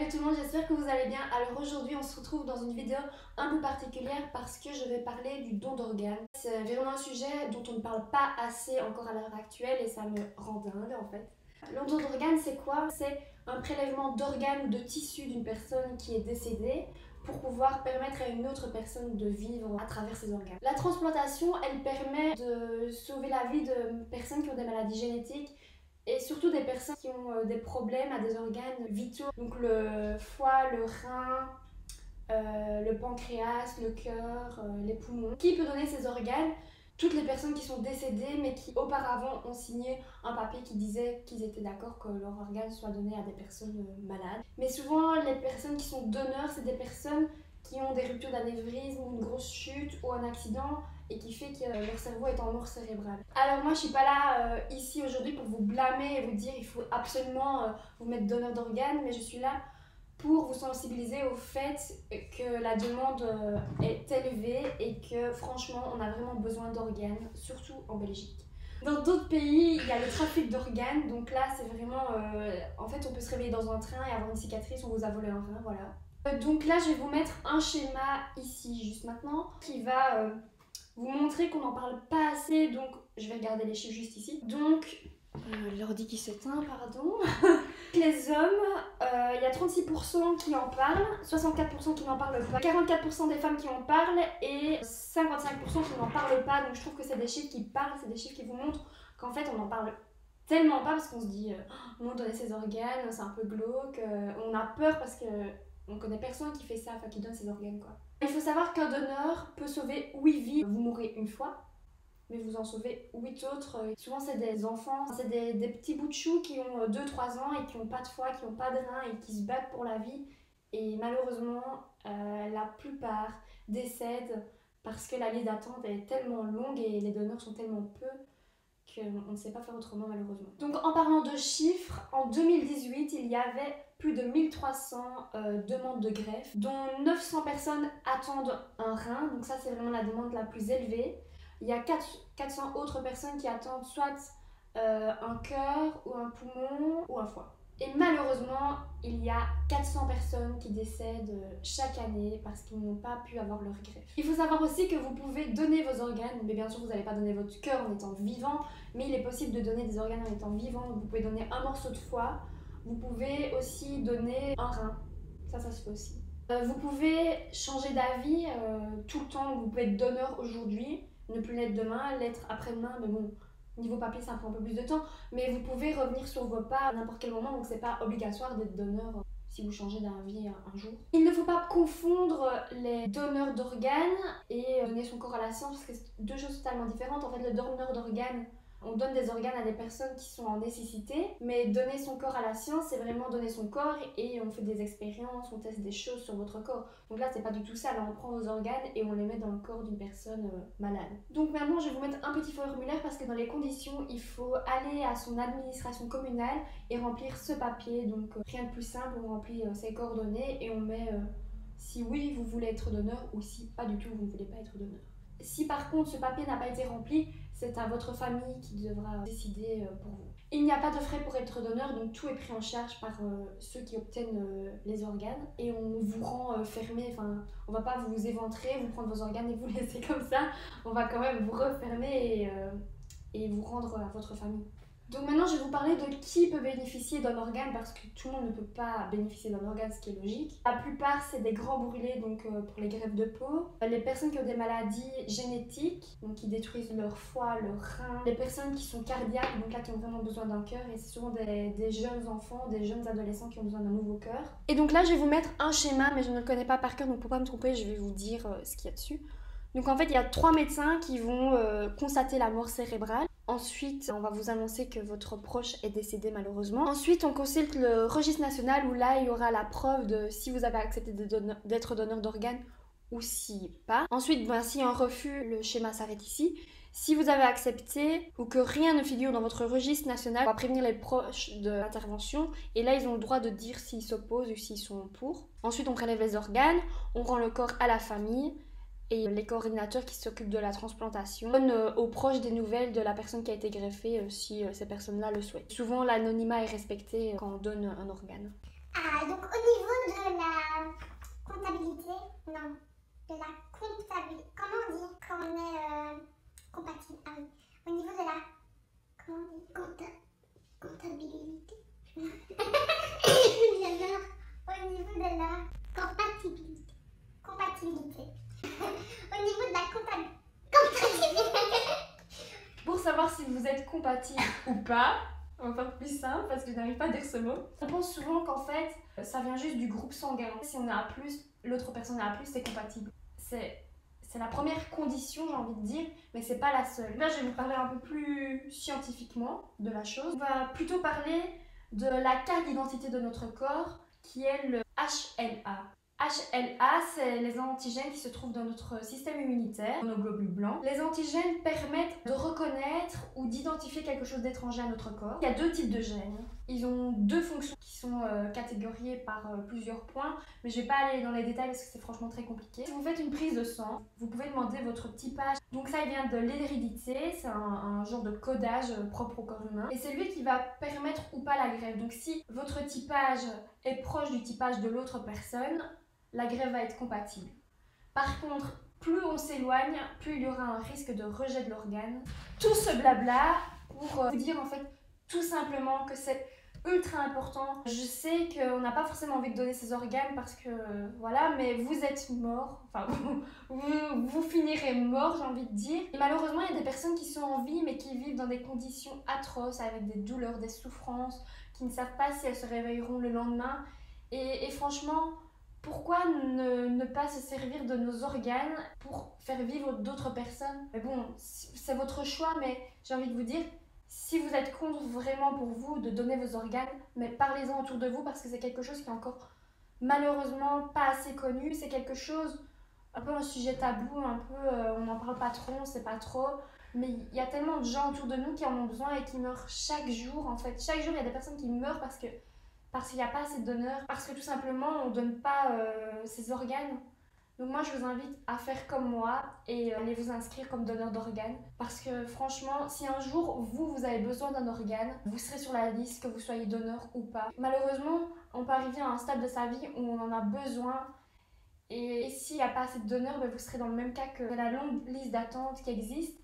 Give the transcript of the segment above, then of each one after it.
Salut tout le monde, j'espère que vous allez bien. Alors aujourd'hui on se retrouve dans une vidéo un peu particulière parce que je vais parler du don d'organes. C'est vraiment un sujet dont on ne parle pas assez encore à l'heure actuelle et ça me rend dingue en fait. Le don d'organes c'est quoi? C'est un prélèvement d'organes ou de tissus d'une personne qui est décédée pour pouvoir permettre à une autre personne de vivre à travers ses organes. La transplantation elle permet de sauver la vie de personnes qui ont des maladies génétiques et surtout des personnes qui ont des problèmes à des organes vitaux, donc le foie, le rein, le pancréas, le cœur, les poumons. Qui peut donner ces organes? Toutes les personnes qui sont décédées mais qui auparavant ont signé un papier qui disait qu'ils étaient d'accord que leurs organes soient donnés à des personnes malades. Mais souvent les personnes qui sont donneurs, c'est des personnes qui ont des ruptures d'anévrisme, une grosse chute ou un accident et qui fait que leur cerveau est en mort cérébrale. Alors moi je suis pas là ici aujourd'hui pour vous blâmer et vous dire il faut absolument vous mettre donneur d'organes, mais je suis là pour vous sensibiliser au fait que la demande est élevée et que franchement on a vraiment besoin d'organes, surtout en Belgique. Dans d'autres pays, il y a le trafic d'organes, donc là c'est vraiment... en fait on peut se réveiller dans un train et avoir une cicatrice, on vous a volé un rein, voilà. Donc là je vais vous mettre un schéma ici juste maintenant qui va vous montrer qu'on n'en parle pas assez, donc je vais regarder les chiffres juste ici. Donc, l'ordi qui s'éteint, pardon. Les hommes, il y a 36% qui en parlent, 64% qui n'en parlent pas, 44% des femmes qui en parlent et 55% qui n'en parlent pas. Donc je trouve que c'est des chiffres qui parlent, c'est des chiffres qui vous montrent qu'en fait on en parle tellement pas parce qu'on se dit on donner ses organes, c'est un peu glauque, on a peur parce que on connaît personne qui fait ça, enfin qui donne ses organes quoi. Il faut savoir qu'un donneur peut sauver 8 vies. Vous mourrez une fois, mais vous en sauvez 8 autres. Souvent c'est des enfants, c'est des petits bouts de chou qui ont 2-3 ans et qui n'ont pas de foie, qui n'ont pas de rein et qui se battent pour la vie. Et malheureusement, la plupart décèdent parce que la liste d'attente est tellement longue et les donneurs sont tellement peu qu'on ne sait pas faire autrement malheureusement. Donc en parlant de chiffres, en 2018 il y avait plus de 1300 demandes de greffe, dont 900 personnes attendent un rein, donc ça c'est vraiment la demande la plus élevée. Il y a 400 autres personnes qui attendent soit un cœur ou un poumon ou un foie. Et malheureusement, il y a 400 personnes qui décèdent chaque année parce qu'ils n'ont pas pu avoir leur greffe. Il faut savoir aussi que vous pouvez donner vos organes, mais bien sûr vous n'allez pas donner votre cœur en étant vivant, mais il est possible de donner des organes en étant vivant. Vous pouvez donner un morceau de foie, vous pouvez aussi donner un rein, ça se fait aussi. Vous pouvez changer d'avis tout le temps, vous pouvez être donneur aujourd'hui, ne plus l'être demain, l'être après-demain, mais bon, niveau papier ça prend un peu plus de temps, mais vous pouvez revenir sur vos pas à n'importe quel moment, donc c'est pas obligatoire d'être donneur si vous changez d'avis un jour. Il ne faut pas confondre les donneurs d'organes et donner son corps à la science, parce que c'est deux choses totalement différentes. En fait, le donneur d'organes, on donne des organes à des personnes qui sont en nécessité, mais donner son corps à la science, c'est vraiment donner son corps et on fait des expériences, on teste des choses sur votre corps. Donc là, c'est pas du tout ça, là on prend vos organes et on les met dans le corps d'une personne malade. Donc maintenant, je vais vous mettre un petit formulaire parce que dans les conditions, il faut aller à son administration communale et remplir ce papier. Donc rien de plus simple, on remplit ses coordonnées et on met si oui, vous voulez être donneur ou si pas du tout, vous ne voulez pas être donneur. Si par contre ce papier n'a pas été rempli, c'est à votre famille qui devra décider pour vous. Il n'y a pas de frais pour être donneur, donc tout est pris en charge par ceux qui obtiennent les organes. Et on vous rend fermé, enfin on va pas vous éventrer, vous prendre vos organes et vous laisser comme ça. On va quand même vous refermer et vous rendre à votre famille. Donc maintenant je vais vous parler de qui peut bénéficier d'un organe parce que tout le monde ne peut pas bénéficier d'un organe, ce qui est logique. La plupart c'est des grands brûlés, donc pour les greffes de peau. Les personnes qui ont des maladies génétiques, donc qui détruisent leur foie, leur rein. Les personnes qui sont cardiaques, donc là qui ont vraiment besoin d'un cœur, et c'est souvent des jeunes enfants, des jeunes adolescents qui ont besoin d'un nouveau cœur. Et donc là je vais vous mettre un schéma, mais je ne le connais pas par cœur, donc pour pas me tromper je vais vous dire ce qu'il y a dessus. Donc en fait il y a 3 médecins qui vont constater la mort cérébrale. Ensuite, on va vous annoncer que votre proche est décédé malheureusement. Ensuite, on consulte le registre national où là, il y aura la preuve de si vous avez accepté d'être donneur d'organes ou si pas. Ensuite, s'il y a un refus, le schéma s'arrête ici. Si vous avez accepté ou que rien ne figure dans votre registre national, on va prévenir les proches de l'intervention et là, ils ont le droit de dire s'ils s'opposent ou s'ils sont pour. Ensuite, on prélève les organes, on rend le corps à la famille. Et les coordinateurs qui s'occupent de la transplantation donnent aux proches des nouvelles de la personne qui a été greffée si ces personnes-là le souhaitent. Souvent, l'anonymat est respecté quand on donne un organe. Donc au niveau de la comptabilité, non, de la comptabilité, comment on dit quand on est compatible? Ah oui, au niveau de la, comment on dit, comptabilité. J'adore. Au niveau de la compatibilité. Compatibilité. Au niveau de la comptabilité. Pour savoir si vous êtes compatible ou pas, on va faire plus simple parce que je n'arrive pas à dire ce mot. On pense souvent qu'en fait, ça vient juste du groupe sanguin. Si on est A+, l'autre personne est A+, c'est compatible. C'est la première condition, j'ai envie de dire, mais c'est pas la seule. Là, je vais vous parler un peu plus scientifiquement de la chose. On va plutôt parler de la carte d'identité de notre corps, qui est le HLA. HLA, c'est les antigènes qui se trouvent dans notre système immunitaire, dans nos globules blancs. Les antigènes permettent de reconnaître ou d'identifier quelque chose d'étranger à notre corps. Il y a deux types de gènes. Ils ont deux fonctions qui sont catégoriées par plusieurs points, mais je ne vais pas aller dans les détails parce que c'est franchement très compliqué. Si vous faites une prise de sang, vous pouvez demander votre typage. Donc ça, il vient de l'hérédité, c'est un genre de codage propre au corps humain. Et c'est lui qui va permettre ou pas la greffe. Donc si votre typage est proche du typage de l'autre personne, la greffe va être compatible. Par contre, plus on s'éloigne, plus il y aura un risque de rejet de l'organe. Tout ce blabla pour vous dire en fait tout simplement que c'est ultra important. Je sais qu'on n'a pas forcément envie de donner ses organes parce que voilà, mais vous êtes mort, enfin vous finirez mort, j'ai envie de dire. Et malheureusement, il y a des personnes qui sont en vie mais qui vivent dans des conditions atroces avec des douleurs, des souffrances, qui ne savent pas si elles se réveilleront le lendemain. Et franchement, pourquoi ne pas se servir de nos organes pour faire vivre d'autres personnes? Mais bon, c'est votre choix, mais j'ai envie de vous dire, si vous êtes contre vraiment pour vous de donner vos organes, mais parlez-en autour de vous parce que c'est quelque chose qui est encore malheureusement pas assez connu. C'est quelque chose, un peu un sujet tabou, un peu on n'en parle pas trop, on sait pas trop. Mais il y a tellement de gens autour de nous qui en ont besoin et qui meurent chaque jour en fait. Chaque jour, il y a des personnes qui meurent parce qu'il n'y a pas assez de donneurs, parce que tout simplement on ne donne pas ses organes. Donc moi je vous invite à faire comme moi et allez vous inscrire comme donneur d'organes. Parce que franchement, si un jour vous avez besoin d'un organe, vous serez sur la liste, que vous soyez donneur ou pas. Malheureusement, on peut arriver à un stade de sa vie où on en a besoin. Et s'il n'y a pas assez de donneurs, vous serez dans le même cas que la longue liste d'attente qui existe.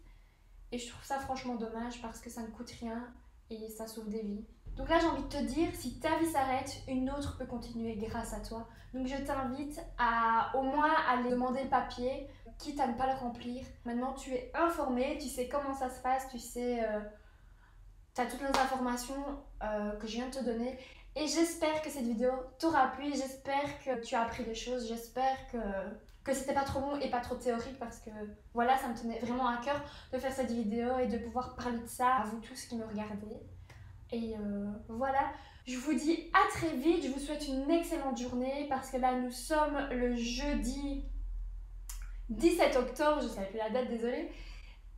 Et je trouve ça franchement dommage parce que ça ne coûte rien et ça sauve des vies. Donc là, j'ai envie de te dire, si ta vie s'arrête, une autre peut continuer grâce à toi. Donc je t'invite à au moins aller demander le papier, quitte à ne pas le remplir. Maintenant, tu es informé, tu sais comment ça se passe, tu sais, tu as toutes les informations que je viens de te donner. Et j'espère que cette vidéo t'aura plu, j'espère que tu as appris des choses, j'espère que c'était pas trop long et pas trop théorique parce que voilà, ça me tenait vraiment à cœur de faire cette vidéo et de pouvoir parler de ça à vous tous qui me regardez. Et voilà, je vous dis à très vite, je vous souhaite une excellente journée parce que là nous sommes le jeudi 17 octobre, je ne savais plus la date, désolée.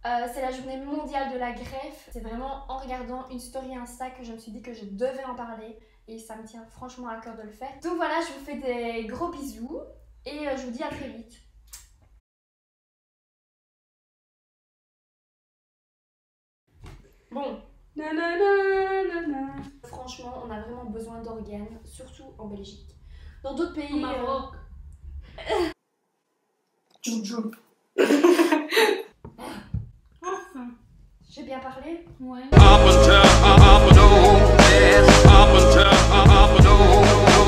C'est la journée mondiale de la greffe. C'est vraiment en regardant une story Insta que je me suis dit que je devais en parler et ça me tient franchement à cœur de le faire. Donc voilà, je vous fais des gros bisous et je vous dis à très vite. Bon. Franchement, on a vraiment besoin d'organes, surtout en Belgique. Dans d'autres pays... Au Maroc. Joujou. Enfin. J'ai bien parlé? Ouais.